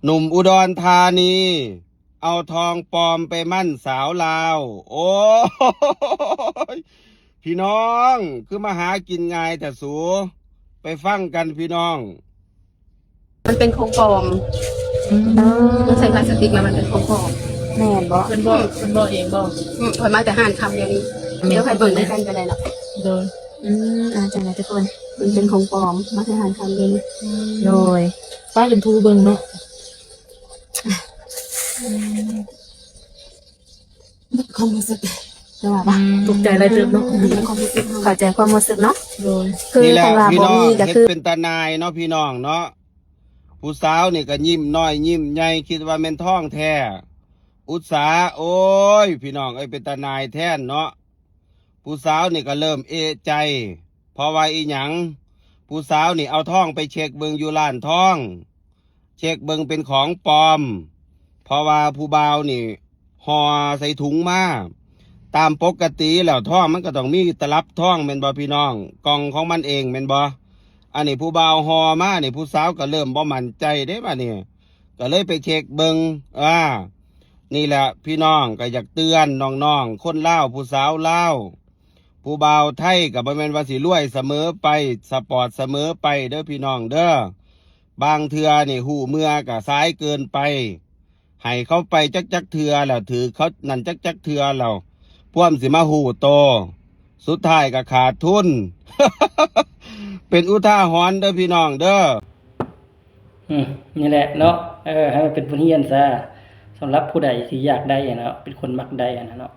หนุ่มอุดรธานีเอาทองปลอมไปมั่นสาวลาวโอ้ยพี่น้องคือมาหากินง่ายแต่สูไปฟังกันพี่น้องมันเป็นของปลอมมันใส่พลาสติกมามันเป็นของปลอมแม่นบ่เพิ่นบอกเองบอกคอยมาแต่ห่านคำอย่างนี้เดี๋ยวใครเบิ่งด้วยกันก็ได้หรอก โดย อาจารย์นะทุกคน มันเป็นของปลอมมาแต่ห่านคำเอง โดย ป้าเป็นทูเบิ่งเนาะ ความรู้สึก จะว่าปะ ตกใจอะไรเติบเนาะ ความรู้สึก เข้าใจความรู้สึกเนาะ โดย คือ นี่แหละ คันว่า พี่ บ่ น้อง มีก็ เฮ็ด คือ เป็นตานายเนาะพี่น้องเนาะผู้สาวนี่ก็ยิ้มน้อยยิ้มใหญ่คิดว่าเป็นท้องแท้อุตสาห์โอ้ยพี่น้องเอ้ยเป็นตานายแท้นเนาะผู้สาวนี่ก็เริ่มเอะใจเพราะว่าอีหยังผู้สาวนี่เอาทองไปเช็คเบิงอยู่ร้านทอง เช็คเบิงเป็นของปลอมเพราะว่าผู้บ่าวนี่ห่อใส่ถุงมาตามปกติแล้วทองมันก็ต้องมีตลับทองแม่นบ่พี่น้องกล่องของมันเองแม่นบ่อันนี้ผู้บ่าวห่อมานี่ผู้สาวก็เริ่มบ่มั่นใจเด้บัดนี้ก็เลยไปเช็คเบิงนี่แหละพี่น้องก็อยากเตือนน้องๆคนลาวผู้สาวลาวผู้บ่าวไทยก็บ่แม่นว่าสิรวยเสมอไปสปอร์ตเสมอไปเด้อพี่น้องเด้อบางเทือนี่หูเมื่อก็ซ้ายเกินไปให้เขาไปจักเทือแล้วถือเขานั่นจักเทือแล้วพวมสิมาหูโตสุดท้ายก็ขาดทุน เป็นอุทาหรณ์เด้อพี่น้องเด้อ นี่แหละเนาะให้มันเป็นผู้เฮียนซะสำหรับผู้ใดที่อยากได้อะเนาะเป็นคนมักได้อะนะเนาะ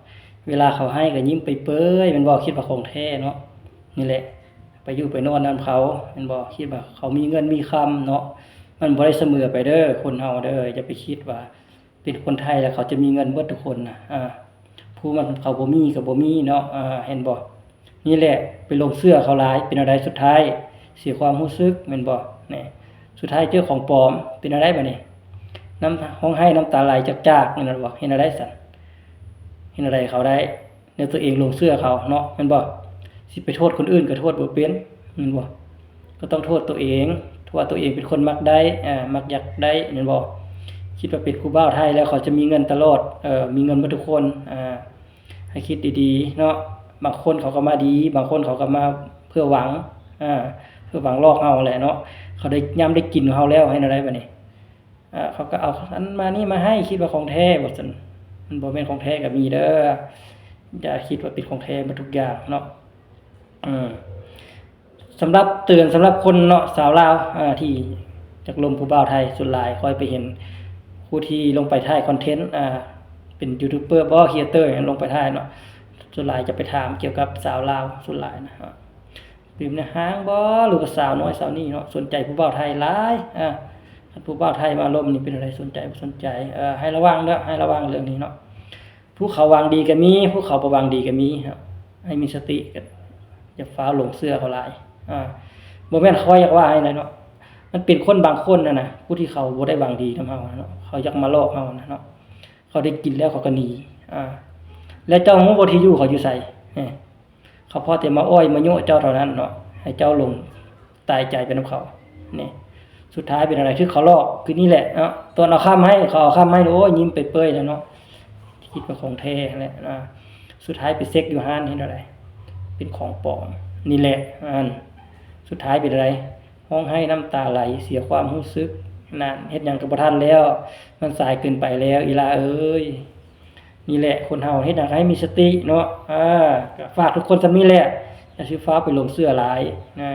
เวลาเขาให้ก็ยิ้มไปเป้ยมันบ่คิดว่าของแท้เนาะนี่แหละไปอยู่ไปนอนนำเขามันบ่คิดว่าเขามีเงินมีคำเนาะมันบ่ได้เสมอไปเด้อคนเฮาเด้ออย่าไปคิดว่าเป็นคนไทยแล้วเขาจะมีเงินเบิดทุกคนนะผู้มันเขาบ่มีก็บ่มีเนาะเห็นบ่นี่แหละไปลงเสื้อเขาหลายเป็นอะไรสุดท้ายเสียความรู้สึกแม่นบ่นี่สุดท้ายเจอของปลอมเป็นอะไรบัดนี้น้ำห้องให้น้ำตาไหลจากๆนั่นน่ะบ่เห็นอะไรสั่นเห็นอะไรเขาได้ในตัวเองลงเสื้อเขาเนาะแม่นบ่สิไปโทษคนอื่นก็โทษบ่เป็นแม่นบ่ก็ต้องโทษตัวเองเพราะว่าตัวเองเป็นคนมักได้มักอยากได้แม่นบ่คิดว่าเป็นครูบ่าวไทยแล้วเขาจะมีเงินตลอดมีเงินหมดทุกคนให้คิดดีๆเนาะบางคนเขาก็มาดีบางคนเขาก็มาเพื่อหวังเพื่อหวังลอกเฮาแหละเนาะเขาได้ย่ำได้กินของเฮาแล้วให้อะไรบัดนี้เขาก็เอาอันมานี่มาให้คิดว่าของแท้บ่ซั่นมันบ่แม่นของแท้ก็มีเด้ออย่าคิดว่าเป็นของแท้หมดทุกอย่างเนาะสำหรับเตือนสำหรับคนเนาะสาวลาวที่จากลมผู้บ่าวไทยส่วนหลายค่อยไปเห็นผู้ที่ลงไปถ่ายคอนเทนต์เป็นยูทูบเบอร์บ่ครีเอเตอร์ลงไปถ่ายเนาะส่วนหลายจะไปถามเกี่ยวกับสาวลาวส่วนหลายนะปิ่มในห้างบ่หรือว่าสาวน้อยสาวนี่เนาะสนใจผู้บ่าวไทยหลายถ้าผู้บ่าวไทยมาลมนี่เป็นอะไรสนใจบ่สนใจให้ระวังเด้อให้ระวังเรื่องนี้เนาะผู้เขาวางดีก็มีผู้เขาบ่วางดีก็มีครับให้มีสติกันอย่าฟ้าหลงเสื้อเขาหลายบ่แม่นเขาอยากว่าให้เนาะมันเป็นคนบางคนนะผู้ที่เขาบ่ได้หวังดีนำเฮาเนาะเขาอยากมาลอกเฮานะเนาะเขาได้กินแล้วเขาก็หนีแล้วเจ้าฮู้บ่ที่อยู่เขาอยู่ไสเขาพอแต่มาอ้อยมาโยเจ้าเท่านั้นเนาะให้เจ้าลงตายใจไปนำเขานี่สุดท้ายเป็นอะไรคือเขาลอกคือนี่แหละเนาะตอนเอาข้ามให้เขาเอาข้ามให้โอ้ยยิ้มเปื่อยๆแล้วเนาะคิดว่าของแท้แหละสุดท้ายไปเซ็กอยู่ห้านเห็นอะไรเป็นของปลอมนี่แหละสุดท้ายเป็นอะไรห้องให้น้ำตาไหลเสียความรู้สึกนั่นเฮ็ดหยังก็บ่ทันแล้วมันสายเกินไปแล้วอีลาเอ้ยนี่แหละคนเฮาเฮ็ดหยังให้มีสติเนาะก็ฝากทุกคนซะนี้แหละอย่าสิฟ้าไปลงเสื้อหลายนะ